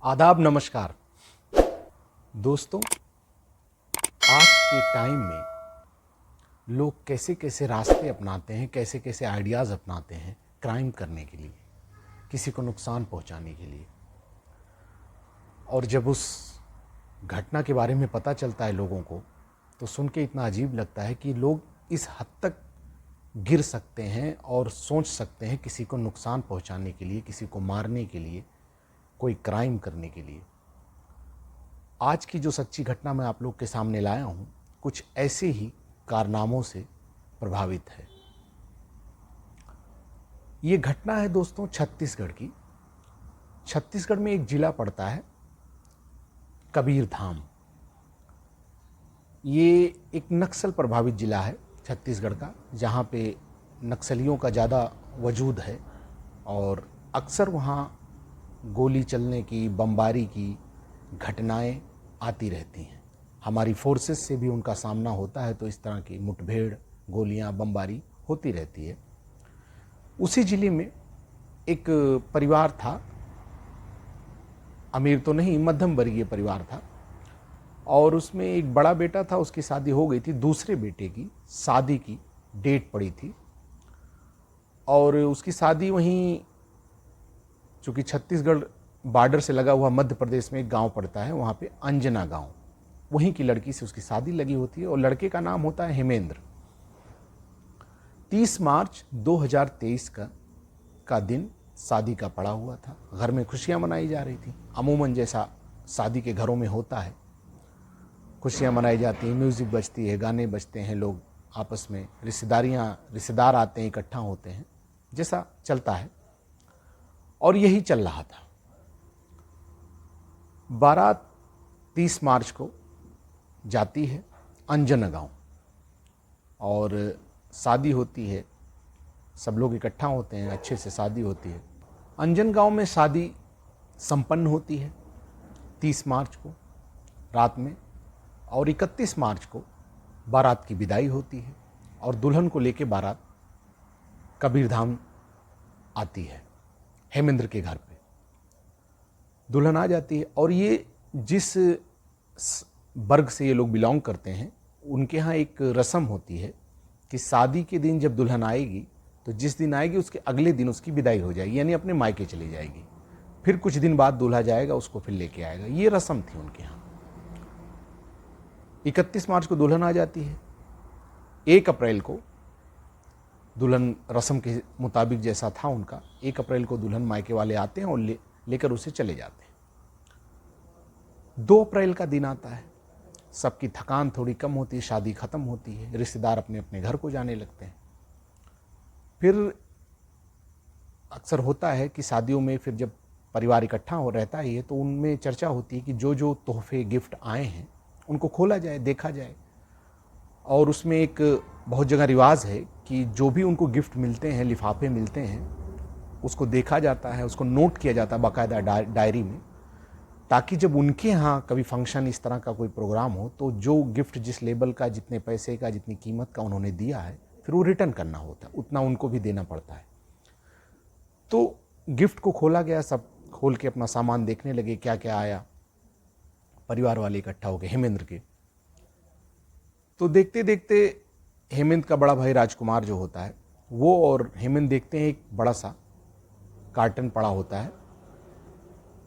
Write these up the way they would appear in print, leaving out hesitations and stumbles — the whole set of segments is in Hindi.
आदाब, नमस्कार दोस्तों। आज के टाइम में लोग कैसे कैसे रास्ते अपनाते हैं, कैसे कैसे आइडियाज़ अपनाते हैं क्राइम करने के लिए, किसी को नुकसान पहुंचाने के लिए। और जब उस घटना के बारे में पता चलता है लोगों को, तो सुन के इतना अजीब लगता है कि लोग इस हद तक गिर सकते हैं और सोच सकते हैं किसी को नुकसान पहुंचाने के लिए, किसी को मारने के लिए, कोई क्राइम करने के लिए। आज की जो सच्ची घटना मैं आप लोग के सामने लाया हूं, कुछ ऐसे ही कारनामों से प्रभावित है। ये घटना है दोस्तों छत्तीसगढ़ की। छत्तीसगढ़ में एक जिला पड़ता है कबीरधाम। ये एक नक्सल प्रभावित जिला है छत्तीसगढ़ का, जहाँ पे नक्सलियों का ज़्यादा वजूद है और अक्सर वहाँ गोली चलने की, बमबारी की घटनाएं आती रहती हैं। हमारी फोर्सेस से भी उनका सामना होता है, तो इस तरह की मुठभेड़, गोलियां, बमबारी होती रहती है। उसी जिले में एक परिवार था, अमीर तो नहीं, मध्यम वर्गीय परिवार था, और उसमें एक बड़ा बेटा था, उसकी शादी हो गई थी। दूसरे बेटे की शादी की डेट पड़ी थी और उसकी शादी वहीं, चूँकि छत्तीसगढ़ बॉर्डर से लगा हुआ मध्य प्रदेश में एक गांव पड़ता है, वहाँ पे अंजना गांव, वहीं की लड़की से उसकी शादी लगी होती है और लड़के का नाम होता है हेमेंद्र। 30 मार्च 2023 का दिन शादी का पड़ा हुआ था। घर में खुशियां मनाई जा रही थी, अमूमन जैसा शादी के घरों में होता है। खुशियां मनाई जाती हैं, म्यूज़िक बजती है, गाने बजते हैं, लोग आपस में रिश्तेदार आते हैं, इकट्ठा होते हैं, जैसा चलता है। और यही चल रहा था। बारात 30 मार्च को जाती है अंजना गांव और शादी होती है। सब लोग इकट्ठा होते हैं, अच्छे से शादी होती है। अंजन गांव में शादी संपन्न होती है 30 मार्च को रात में, और 31 मार्च को बारात की विदाई होती है और दुल्हन को लेके बारात कबीरधाम आती है हेमेंद्र के घर पे। दुल्हन आ जाती है और ये जिस वर्ग से ये लोग बिलोंग करते हैं, उनके यहाँ एक रस्म होती है कि शादी के दिन जब दुल्हन आएगी, तो जिस दिन आएगी उसके अगले दिन उसकी विदाई हो जाएगी, यानी अपने मायके चली जाएगी। फिर कुछ दिन बाद दूल्हा जाएगा, उसको फिर लेके आएगा। ये रस्म थी उनके यहाँ। 31 मार्च को दुल्हन आ जाती है। 1 अप्रैल को दुल्हन, रस्म के मुताबिक जैसा था उनका, 1 अप्रैल को दुल्हन मायके वाले आते हैं और लेकर उसे चले जाते हैं। 2 अप्रैल का दिन आता है, सबकी थकान थोड़ी कम होती है, शादी खत्म होती है, रिश्तेदार अपने अपने घर को जाने लगते हैं। फिर अक्सर होता है कि शादियों में फिर जब परिवार इकट्ठा हो रहता है तो उनमें चर्चा होती है कि जो जो तोहफे गिफ्ट आए हैं उनको खोला जाए, देखा जाए। और उसमें एक बहुत जगह रिवाज है कि जो भी उनको गिफ्ट मिलते हैं, लिफाफे मिलते हैं, उसको देखा जाता है, उसको नोट किया जाता है बाकायदा डायरी में, ताकि जब उनके यहाँ कभी फंक्शन, इस तरह का कोई प्रोग्राम हो, तो जो गिफ्ट जिस लेवल का, जितने पैसे का, जितनी कीमत का उन्होंने दिया है, फिर वो रिटर्न करना होता है, उतना उनको भी देना पड़ता है। तो गिफ्ट को खोला गया, सब खोल के अपना सामान देखने लगे, क्या क्या आया। परिवार वाले इकट्ठा हो गए हेमेंद्र के। तो देखते देखते हेमेंद्र का बड़ा भाई राजकुमार जो होता है, वो और हेमेंद्र देखते हैं एक बड़ा सा कार्टन पड़ा होता है।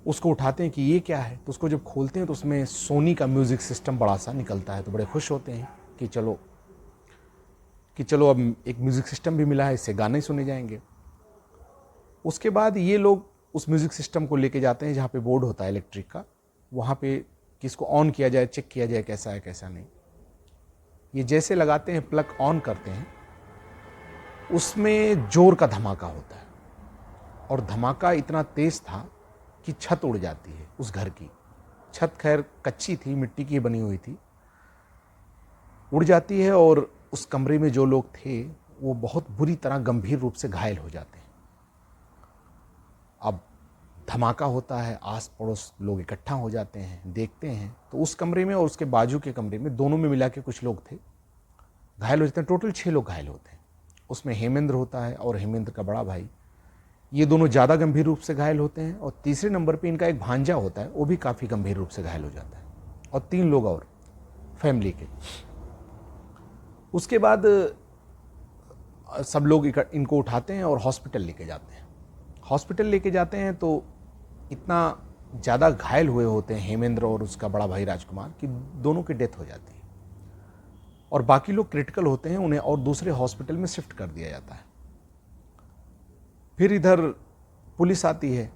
उसको उठाते हैं कि ये क्या है, तो उसको जब खोलते हैं तो उसमें सोनी का म्यूज़िक सिस्टम बड़ा सा निकलता है। तो बड़े खुश होते हैं कि चलो अब एक म्यूज़िक सिस्टम भी मिला है, इससे गाने सुने जाएंगे। उसके बाद ये लोग उस म्यूज़िक सिस्टम को लेके जाते हैं जहाँ पे बोर्ड होता है इलेक्ट्रिक का, वहाँ पे कि इसको ऑन किया जाए, चेक किया जाए कैसा है कैसा नहीं। ये जैसे लगाते हैं, प्लग ऑन करते हैं, उसमें जोर का धमाका होता है और धमाका इतना तेज था कि छत उड़ जाती है उस घर की। छत खैर कच्ची थी, मिट्टी की बनी हुई थी, उड़ जाती है और उस कमरे में जो लोग थे वो बहुत बुरी तरह गंभीर रूप से घायल हो जाते हैं। अब धमाका होता है, आस पड़ोस लोग इकट्ठा हो जाते हैं, देखते हैं, तो उस कमरे में और उसके बाजू के कमरे में, दोनों में मिला के कुछ लोग थे, घायल हो जाते हैं। टोटल 6 लोग घायल होते हैं। उसमें हेमेंद्र होता है और हेमेंद्र का बड़ा भाई। ये दोनों ज़्यादा गंभीर रूप से घायल होते हैं, और तीसरे नंबर पे इनका एक भांजा होता है, वो भी काफ़ी गंभीर रूप से घायल हो जाता है, और 3 लोग और फैमिली के। उसके बाद सब लोग इनको उठाते हैं और हॉस्पिटल लेके जाते हैं। हॉस्पिटल लेके जाते हैं तो इतना ज़्यादा घायल हुए होते हैं हेमेंद्र और उसका बड़ा भाई राजकुमार कि दोनों की डेथ हो जाती है, और बाकी लोग क्रिटिकल होते हैं, उन्हें और दूसरे हॉस्पिटल में शिफ्ट कर दिया जाता है। फिर इधर पुलिस आती है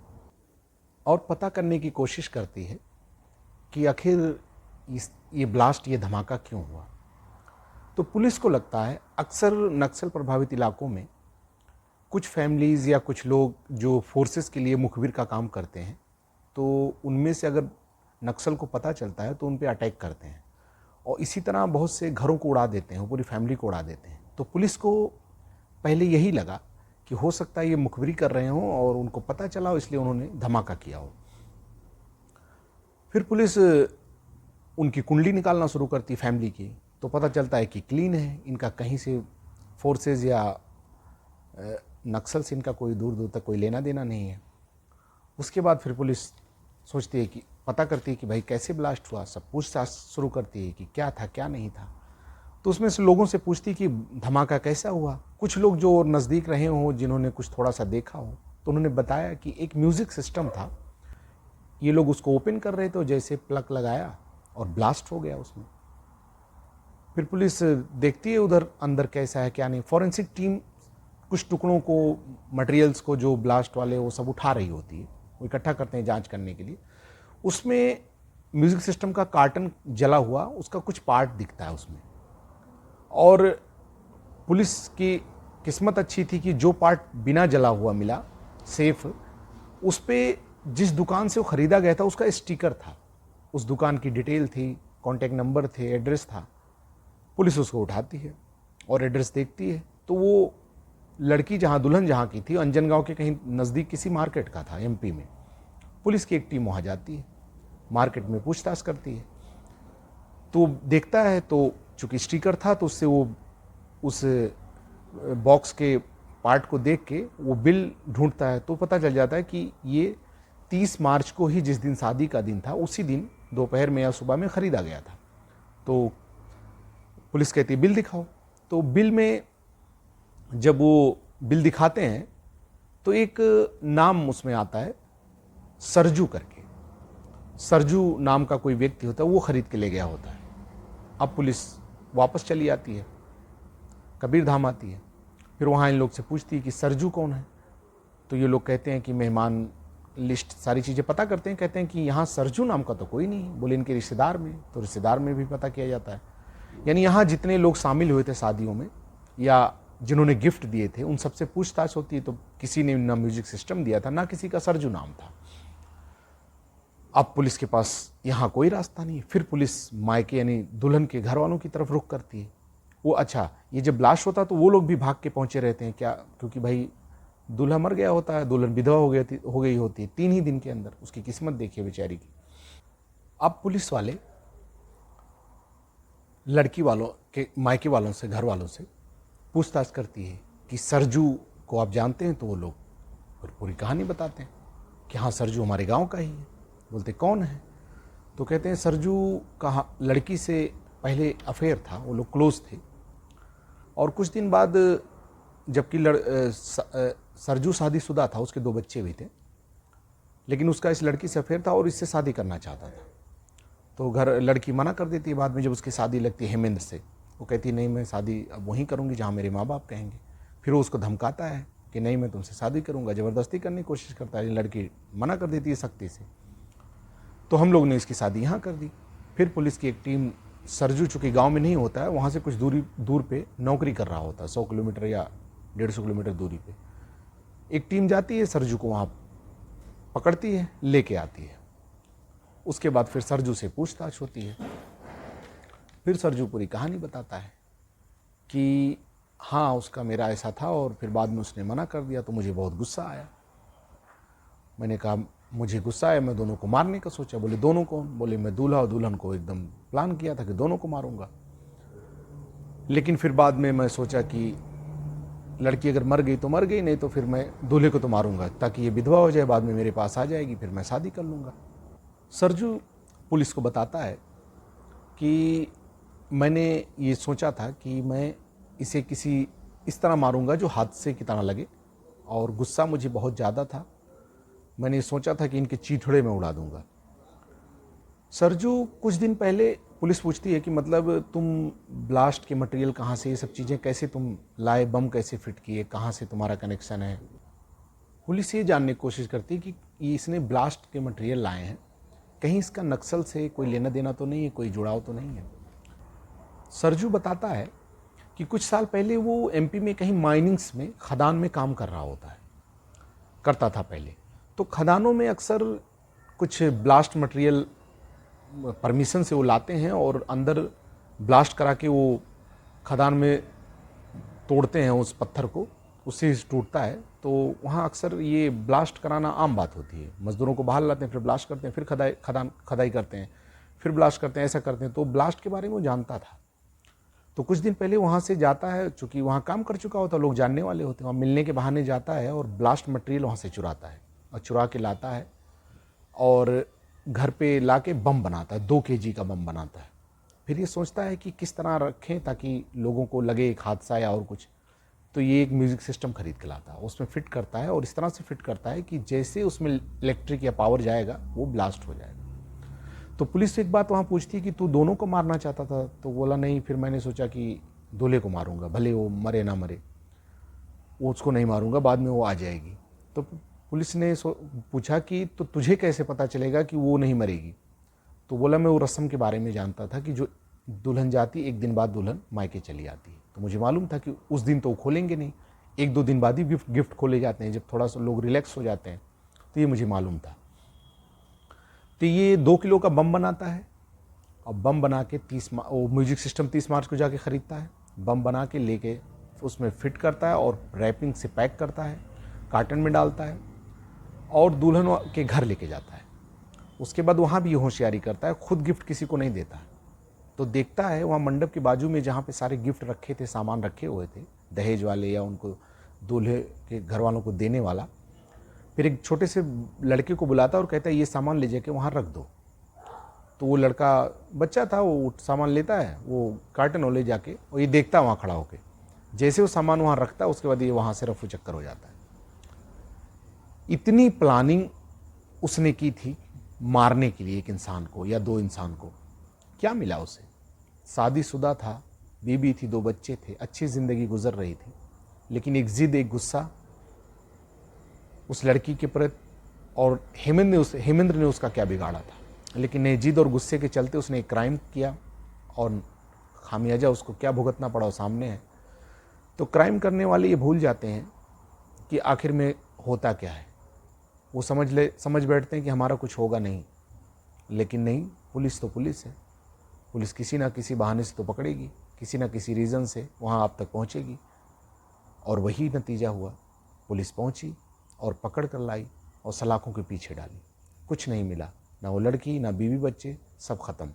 और पता करने की कोशिश करती है कि आखिर ये ब्लास्ट, ये धमाका क्यों हुआ। तो पुलिस को लगता है अक्सर नक्सल प्रभावित इलाकों में कुछ फैमिलीज़ या कुछ लोग जो फोर्सेस के लिए मुखबिर का काम करते हैं, तो उनमें से अगर नक्सल को पता चलता है तो उन पे अटैक करते हैं, और इसी तरह बहुत से घरों को उड़ा देते हैं, पूरी फैमिली को उड़ा देते हैं। तो पुलिस को पहले यही लगा कि हो सकता है ये मुखबिरी कर रहे हों और उनको पता चला हो, इसलिए उन्होंने धमाका किया हो। फिर पुलिस उनकी कुंडली निकालना शुरू करती फैमिली की, तो पता चलता है कि क्लीन है, इनका कहीं से फोर्सेस या नक्सल से इनका कोई दूर दूर तक कोई लेना देना नहीं है। उसके बाद फिर पुलिस सोचती है कि पता करती है कि भाई कैसे ब्लास्ट हुआ, सब पूछताछ शुरू करती है कि क्या था क्या नहीं था। तो उसमें से लोगों से पूछती कि धमाका कैसा हुआ। कुछ लोग जो नज़दीक रहे हों, जिन्होंने कुछ थोड़ा सा देखा हो, तो उन्होंने बताया कि एक म्यूज़िक सिस्टम था, ये लोग उसको ओपन कर रहे थे, जैसे प्लग लगाया और ब्लास्ट हो गया उसमें। फिर पुलिस देखती है उधर अंदर कैसा है क्या नहीं। फॉरेंसिक टीम कुछ टुकड़ों को, मटेरियल्स को जो ब्लास्ट वाले वो सब उठा रही होती है, वो इकट्ठा करते हैं जांच करने के लिए। उसमें म्यूज़िक सिस्टम का कार्टन जला हुआ, उसका कुछ पार्ट दिखता है उसमें। और पुलिस की किस्मत अच्छी थी कि जो पार्ट बिना जला हुआ मिला, सेफ, उस पर जिस दुकान से वो ख़रीदा गया था उसका स्टिकर था, उस दुकान की डिटेल थी, कॉन्टैक्ट नंबर थे, एड्रेस था। पुलिस उसको उठाती है और एड्रेस देखती है, तो वो लड़की जहाँ, दुल्हन जहाँ की थी, अंजनगांव के कहीं नज़दीक किसी मार्केट का था, एमपी में। पुलिस की एक टीम वहाँ जाती है, मार्केट में पूछताछ करती है, तो देखता है, तो चूँकि स्टिकर था तो उससे वो उस बॉक्स के पार्ट को देख के वो बिल ढूंढता है, तो पता चल जाता है कि ये 30 मार्च को ही, जिस दिन शादी का दिन था, उसी दिन दोपहर में या सुबह में ख़रीदा गया था। तो पुलिस कहती है बिल दिखाओ। तो बिल में जब वो बिल दिखाते हैं तो एक नाम उसमें आता है, सरजू करके। सरजू नाम का कोई व्यक्ति होता है, वो ख़रीद के ले गया होता है। अब पुलिस वापस चली आती है, कबीरधाम आती है, फिर वहाँ इन लोग से पूछती है कि सरजू कौन है। तो ये लोग कहते हैं कि मेहमान लिस्ट, सारी चीज़ें पता करते हैं, कहते हैं कि यहाँ सरजू नाम का तो कोई नहीं है। बोले इनके रिश्तेदार में, तो रिश्तेदार में भी पता किया जाता है। यानी यहाँ जितने लोग शामिल हुए थे शादियों में या जिन्होंने गिफ्ट दिए थे, उन सबसे पूछताछ होती है, तो किसी ने ना म्यूजिक सिस्टम दिया था, ना किसी का सरजू नाम था। अब पुलिस के पास यहाँ कोई रास्ता नहीं। फिर पुलिस मायके यानी दुल्हन के घर वालों की तरफ रुख करती है। वो अच्छा, ये जब ब्लास्ट होता तो वो लोग भी भाग के पहुँचे रहते हैं क्या, क्योंकि भाई दूल्हा मर गया होता है, दुल्हन विधवा हो गई होती है 3 ही दिन के अंदर। उसकी किस्मत देखिए बेचारी की। अब पुलिस वाले लड़की वालों के मायके वालों से, घर वालों से पूछताछ करती है कि सरजू को आप जानते हैं। तो वो लोग फिर पूरी कहानी बताते हैं कि हाँ, सरजू हमारे गांव का ही है। बोलते कौन है? तो कहते हैं सरजू का लड़की से पहले अफेयर था, वो लोग क्लोज थे, और कुछ दिन बाद जबकि सरजू शादीशुदा था, उसके 2 बच्चे भी थे, लेकिन उसका इस लड़की से अफेयर था और इससे शादी करना चाहता था। तो लड़की मना कर देती है। बाद में जब उसकी शादी लगती है हेमेंद्र से, वो कहती है नहीं, मैं शादी अब वहीं करूँगी जहाँ मेरे माँ बाप कहेंगे। फिर वो उसको धमकाता है कि नहीं, मैं तुमसे शादी करूँगा, ज़बरदस्ती करने की कोशिश करता है। लड़की मना कर देती है सख्ती से। तो हम लोग ने इसकी शादी यहाँ कर दी। फिर पुलिस की एक टीम, सरजू चूँकि गाँव में नहीं होता है, वहाँ से कुछ दूर पे नौकरी कर रहा होता है, 100 किलोमीटर या 150 किलोमीटर दूरी पे। एक टीम जाती है, सरजू को वहाँ पकड़ती है, लेके आती है। उसके बाद फिर सरजू से पूछताछ होती है। फिर सरजू पूरी कहानी बताता है कि हाँ, उसका मेरा ऐसा था, और फिर बाद में उसने मना कर दिया तो मुझे बहुत गुस्सा आया। मैंने कहा मुझे गुस्सा आया, मैं दोनों को मारने का सोचा। बोले दोनों कौन? बोले मैं दूल्हा और दुल्हन को एकदम प्लान किया था कि दोनों को मारूंगा। लेकिन फिर बाद में मैं सोचा कि लड़की अगर मर गई तो मर गई, नहीं तो फिर मैं दूल्हे को तो मारूंगा ताकि ये विधवा हो जाए, बाद में मेरे पास आ जाएगी, फिर मैं शादी कर लूँगा। सरजू पुलिस को बताता है कि मैंने ये सोचा था कि मैं इसे किसी इस तरह मारूंगा जो हादसे की तरह लगे, और गुस्सा मुझे बहुत ज़्यादा था। मैंने सोचा था कि इनके चीथड़े में उड़ा दूंगा। सरजू कुछ दिन पहले पुलिस पूछती है कि मतलब तुम ब्लास्ट के मटेरियल कहाँ से, ये सब चीज़ें कैसे तुम लाए, बम कैसे फिट किए, कहाँ से तुम्हारा कनेक्शन है। पुलिस ये जानने की कोशिश करती है कि इसने ब्लास्ट के मटेरियल लाए हैं, कहीं इसका नक्सल से कोई लेना देना तो नहीं है, कोई जुड़ाव तो नहीं है। सरजू बताता है कि कुछ साल पहले वो एमपी में कहीं माइनिंग्स में, खदान में काम कर रहा करता था पहले। तो खदानों में अक्सर कुछ ब्लास्ट मटेरियल परमिशन से वो लाते हैं और अंदर ब्लास्ट करा के वो खदान में तोड़ते हैं उस पत्थर को, उससे टूटता है। तो वहाँ अक्सर ये ब्लास्ट कराना आम बात होती है। मज़दूरों को बाहर लाते हैं, फिर ब्लास्ट करते हैं, फिर खदाई करते हैं, फिर ब्लास्ट करते हैं, ऐसा करते हैं। तो ब्लास्ट के बारे में वो जानता था। तो कुछ दिन पहले वहाँ से जाता है, चूँकि वहाँ काम कर चुका होता, लोग जानने वाले होते हैं, वहाँ मिलने के बहाने जाता है और ब्लास्ट मटेरियल वहाँ से चुराता है और चुरा के लाता है और घर पे लाके बम बनाता है, 2 kg का बम बनाता है। फिर ये सोचता है कि किस तरह रखें ताकि लोगों को लगे एक हादसा या और कुछ। तो ये एक म्यूज़िक सिस्टम खरीद के लाता है, उसमें फिट करता है और इस तरह से फिट करता है कि जैसे उसमें इलेक्ट्रिक या पावर जाएगा वो ब्लास्ट हो जाएगा। तो पुलिस से एक बात वहाँ पूछती है कि तू दोनों को मारना चाहता था? तो बोला नहीं, फिर मैंने सोचा कि दूल्हे को मारूंगा, भले वो मरे ना मरे, वो उसको नहीं मारूंगा, बाद में वो आ जाएगी। तो पुलिस ने पूछा कि तो तुझे कैसे पता चलेगा कि वो नहीं मरेगी? तो बोला मैं वो रस्म के बारे में जानता था कि जो दुल्हन जाती, एक दिन बाद दुल्हन मायके चली आती है। तो मुझे मालूम था कि उस दिन तो वो खोलेंगे नहीं, 1-2 दिन बाद ही गिफ्ट खोले जाते हैं, जब थोड़ा सा लोग रिलैक्स हो जाते हैं। तो ये मुझे मालूम था। तो ये 2 किलो का बम बनाता है और बम बना के वो म्यूजिक सिस्टम 30 मार्च को जाके ख़रीदता है। बम बना के लेके उसमें फिट करता है और रैपिंग से पैक करता है, कार्टन में डालता है और दुल्हन के घर लेके जाता है। उसके बाद वहाँ भी ये होशियारी करता है, खुद गिफ्ट किसी को नहीं देता है। तो देखता है वहाँ मंडप के बाजू में जहाँ पे सारे गिफ्ट रखे थे, सामान रखे हुए थे, दहेज वाले या उनको दूल्हे के घर वालों को देने वाला, फिर एक छोटे से लड़के को बुलाता है और कहता है ये सामान ले जाके वहाँ रख दो। तो वो लड़का, बच्चा था, वो सामान लेता है, वो कार्टन वो ले जाके, और ये देखता है वहाँ खड़ा होके। जैसे वो सामान वहाँ रखता है उसके बाद ये वहाँ से रफू चक्कर हो जाता है। इतनी प्लानिंग उसने की थी मारने के लिए एक इंसान को या 2 इंसान को। क्या मिला उसे? शादीशुदा था, बीबी थी, 2 बच्चे थे, अच्छी ज़िंदगी गुजर रही थी, लेकिन एक जिद, एक गुस्सा उस लड़की के प्रति, और हेमेंद्र ने उसका क्या बिगाड़ा था। लेकिन जिद और गुस्से के चलते उसने एक क्राइम किया और खामियाजा उसको क्या भुगतना पड़ा वो सामने है। तो क्राइम करने वाले ये भूल जाते हैं कि आखिर में होता क्या है। वो समझ बैठते हैं कि हमारा कुछ होगा नहीं, लेकिन नहीं, पुलिस तो पुलिस है। पुलिस किसी ना किसी बहाने से तो पकड़ेगी, किसी ना किसी रीज़न से वहाँ आप तक पहुँचेगी। और वही नतीजा हुआ। पुलिस पहुँची और पकड़ कर लाई और सलाखों के पीछे डाली। कुछ नहीं मिला, ना वो लड़की, ना बीवी बच्चे, सब खत्म।